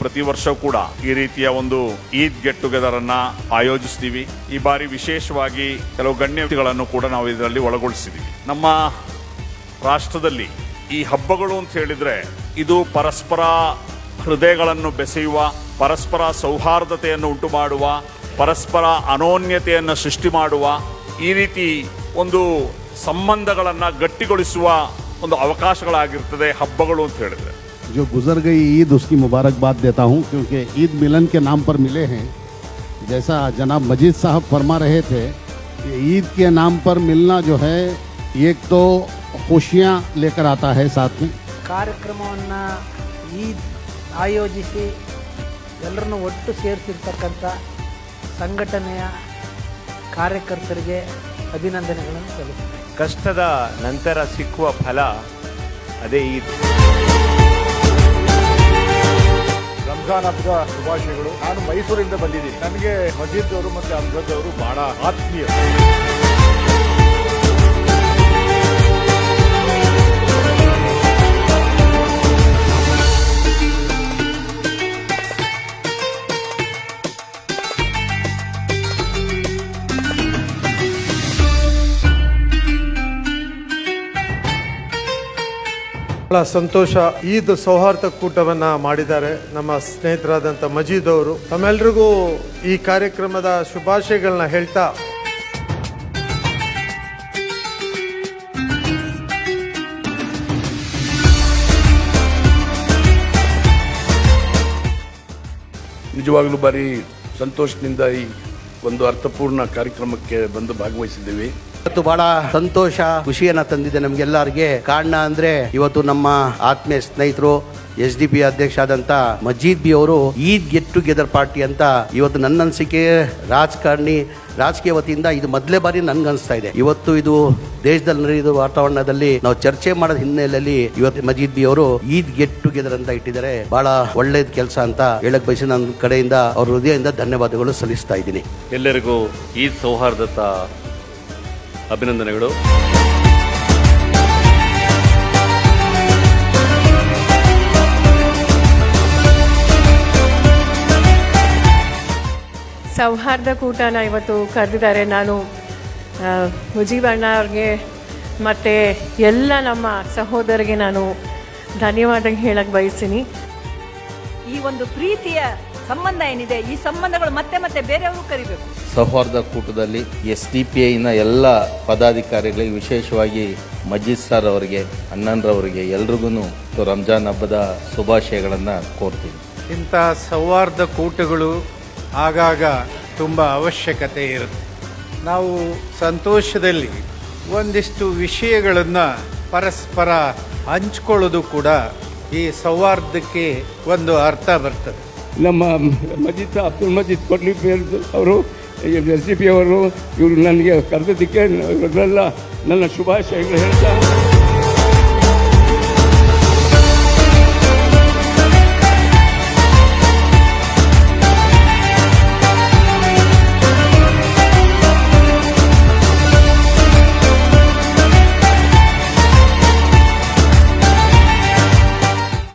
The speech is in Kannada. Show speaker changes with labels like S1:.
S1: ಪ್ರತಿ ವರ್ಷ ಕೂಡ ಈ ರೀತಿಯ ಒಂದು ಈದ್ ಗೆಟ್ ಟುಗೆದರ್ ಅನ್ನ ಆಯೋಜಿಸ್ತೀವಿ. ಈ ಬಾರಿ ವಿಶೇಷವಾಗಿ ಕೆಲವು ಗಣ್ಯ ವ್ಯಕ್ತಿಗಳನ್ನು ಕೂಡ ನಾವು ಇದರಲ್ಲಿ ಒಳಗೊಳಿಸಿದ್ದೀವಿ. ನಮ್ಮ ರಾಷ್ಟ್ರದಲ್ಲಿ ಈ ಹಬ್ಬಗಳು ಅಂತ ಹೇಳಿದ್ರೆ ಇದು ಪರಸ್ಪರ ಹೃದಯಗಳನ್ನು ಬೆಸೆಯುವ, ಪರಸ್ಪರ ಸೌಹಾರ್ದತೆಯನ್ನು ಉಂಟು ಮಾಡುವ, ಪರಸ್ಪರ ಅನೋನ್ಯತೆಯನ್ನು ಸೃಷ್ಟಿ ಮಾಡುವ, ಈ ರೀತಿ ಒಂದು ಸಂಬಂಧಗಳನ್ನು ಗಟ್ಟಿಗೊಳಿಸುವ ಒಂದು ಅವಕಾಶಗಳಾಗಿರ್ತದೆ ಹಬ್ಬಗಳು ಅಂತ ಹೇಳಿದ್ರೆ.
S2: जो गुजर गई ईद उसकी मुबारकबाद देता हूँ, क्योंकि ईद मिलन के नाम पर मिले हैं. जैसा जनाब मजीद साहब फरमा रहे थे कि ईद के नाम पर मिलना जो है एक तो खुशियाँ लेकर आता है साथ में.
S3: ಕಾರ್ಯಕ್ರಮವನ್ನು ಈದ್ ಆಯೋಜಿಸಿ ಎಲ್ಲರನ್ನು ಒಟ್ಟು ಸೇರಿಸಿರ್ತಕ್ಕಂಥ ಸಂಘಟನೆಯ ಕಾರ್ಯಕರ್ತರಿಗೆ ಅಭಿನಂದನೆಗಳನ್ನು ಸಲ್ಲಿಸುತ್ತೇನೆ.
S4: ಕಷ್ಟದ ನಂತರ ಸಿಕ್ಕುವ ಫಲ ಅದೇ ಈದ್.
S5: ರಂಜಾನ್ ಹಬ್ಬದ ಶುಭಾಶಯಗಳು. ನಾನು ಮೈಸೂರಿಂದ ಬಂದಿದ್ದೀನಿ. ನನಗೆ ಮಜೀದ್ ಅವರು ಮತ್ತು ಅಮ್ಜದ್ ಅವರು ಬಹಳ ಆತ್ಮೀಯ.
S6: ಬಹಳ ಸಂತೋಷ. ಈದ್ ಸೌಹಾರ್ದ ಕೂಟವನ್ನು ಮಾಡಿದ್ದಾರೆ ನಮ್ಮ ಸ್ನೇಹಿತರಾದಂಥ ಮಜೀದ್ ಅವರು. ತಮ್ಮೆಲ್ರಿಗೂ ಈ ಕಾರ್ಯಕ್ರಮದ ಶುಭಾಶಯಗಳನ್ನ ಹೇಳ್ತಾ
S7: ನಿಜವಾಗಲೂ ಬಾರಿ ಸಂತೋಷದಿಂದ ಈ ಒಂದು ಅರ್ಥಪೂರ್ಣ ಕಾರ್ಯಕ್ರಮಕ್ಕೆ ಬಂದು ಭಾಗವಹಿಸಿದ್ದೀವಿ.
S8: ಇವತ್ತು ಬಹಳ ಸಂತೋಷ, ಖುಷಿಯನ್ನ ತಂದಿದೆ ನಮ್ಗೆಲ್ಲರಿಗೆ. ಕಾರಣ ಅಂದ್ರೆ ಇವತ್ತು ನಮ್ಮ ಆತ್ಮೀಯ ಸ್ನೇಹಿತರು SDP ಅಧ್ಯಕ್ಷ ಆದಂತ ಮಜೀದ್ ಬಿ ಅವರು ಈದ್ ಗೆಟ್ ಟುಗೆದರ್ ಪಾರ್ಟಿ ಅಂತ ಇವತ್ತು ನನ್ನ ಅನಿಸಿಕೆ ರಾಜಕೀಯ ವತಿಯಿಂದ ಇದು ಮೊದಲೇ ಬಾರಿ ನನ್ಗನ್ಸ್ತಾ ಇದೆ. ಇವತ್ತು ಇದು ದೇಶದಲ್ಲಿ ನಡೆಯುವ ವಾತಾವರಣದಲ್ಲಿ ನಾವು ಚರ್ಚೆ ಮಾಡೋದ ಹಿನ್ನೆಲೆಯಲ್ಲಿ ಇವತ್ತು ಮಜೀದ್ ಬಿ ಅವರು ಈದ್ ಗೆಟ್ ಟುಗೆದರ್ ಅಂತ ಇಟ್ಟಿದ್ದಾರೆ. ಬಹಳ ಒಳ್ಳೇದ್ ಕೆಲಸ ಅಂತ ಹೇಳಕ್ ಬಯಸಿ ನನ್ನ ಕಡೆಯಿಂದ ಅವ್ರ ಹೃದಯದಿಂದ ಧನ್ಯವಾದಗಳು ಸಲ್ಲಿಸ್ತಾ ಇದ್ದೀನಿ.
S4: ಎಲ್ಲರಿಗೂ ಈದ್ ಸೌಹಾರ್ದತಾ ಅಭಿನಂದನೆಗಳು.
S9: ಸೌಹಾರ್ದ ಕೂಟನ ಇವತ್ತು ಕರೆದಿದ್ದಾರೆ. ನಾನು ಮುಜೀಬ್ ಅಣ್ಣ ಅವ್ರಿಗೆ ಮತ್ತು ಎಲ್ಲ ನಮ್ಮ ಸಹೋದರಿಗೆ ನಾನು ಧನ್ಯವಾದ ಹೇಳಕ್ಕೆ ಬಯಸ್ತೀನಿ.
S10: ಈ ಒಂದು ಪ್ರೀತಿಯ ಸಂಬಂಧ ಏನಿದೆ, ಈ ಸಂಬಂಧಗಳು ಮತ್ತೆ ಮತ್ತೆ ಬೇರೆಯವರು ಕರಿಬೇಕು.
S11: ಸೌಹಾರ್ದ ಕೂಟದಲ್ಲಿ SDPIನ ಎಲ್ಲ ಪದಾಧಿಕಾರಿಗಳಿಗೆ, ವಿಶೇಷವಾಗಿ ಮಜೀದ್ ಸರ್ ಅವರಿಗೆ, ಅಣ್ಣನ್ರವರಿಗೆ ಎಲ್ರಿಗೂ ರಂಜಾನ್ ಹಬ್ಬದ ಶುಭಾಶಯಗಳನ್ನು ಕೋರ್ತೀನಿ.
S6: ಇಂಥ ಸೌಹಾರ್ದ ಕೂಟಗಳು ಆಗಾಗ ತುಂಬ ಅವಶ್ಯಕತೆ ಇರುತ್ತೆ. ನಾವು ಸಂತೋಷದಲ್ಲಿ ಒಂದಿಷ್ಟು ವಿಷಯಗಳನ್ನು ಪರಸ್ಪರ ಹಂಚ್ಕೊಳ್ಳೋದು ಕೂಡ ಈ ಸೌಹಾರ್ದಕ್ಕೆ ಒಂದು ಅರ್ಥ ಬರ್ತದೆ.
S12: ನಮ್ಮ ಮಜೀದ್ ಅಬ್ದುಲ್ ಮಜೀದ್ ಕೊಡ್ಲಿ ಅವರು, SDP ಅವರು, ಇವರು ನನಗೆ ಕರೆದಿದ್ದಕ್ಕೆ ಇವರೆಲ್ಲ ನನ್ನ ಶುಭಾಶಯಗಳು ಹೇಳ್ತಾ